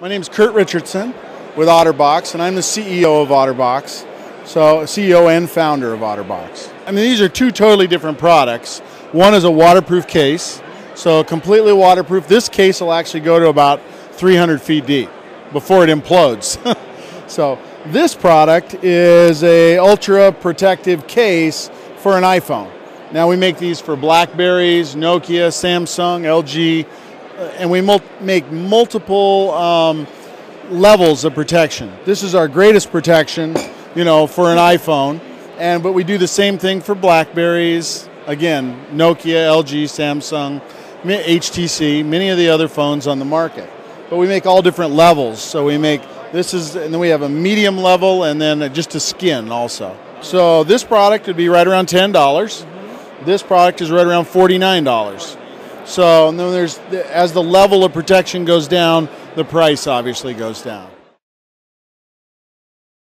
My name is Kurt Richardson with OtterBox, and I'm the CEO of OtterBox, so CEO and founder of OtterBox. I mean, these are two totally different products. One is a waterproof case, so completely waterproof. This case will actually go to about 300 feet deep before it implodes. So this product is a ultra protective case for an iPhone. Now we make these for BlackBerries, Nokia, Samsung, LG, and we make multiple levels of protection. This is our greatest protection, for an iPhone, but we do the same thing for BlackBerries, again, Nokia, LG, Samsung, HTC, many of the other phones on the market. But we make all different levels. So we make and then we have a medium level, and then just a skin also. So this product would be right around $10. This product is right around $49. So and then as the level of protection goes down, the price obviously goes down.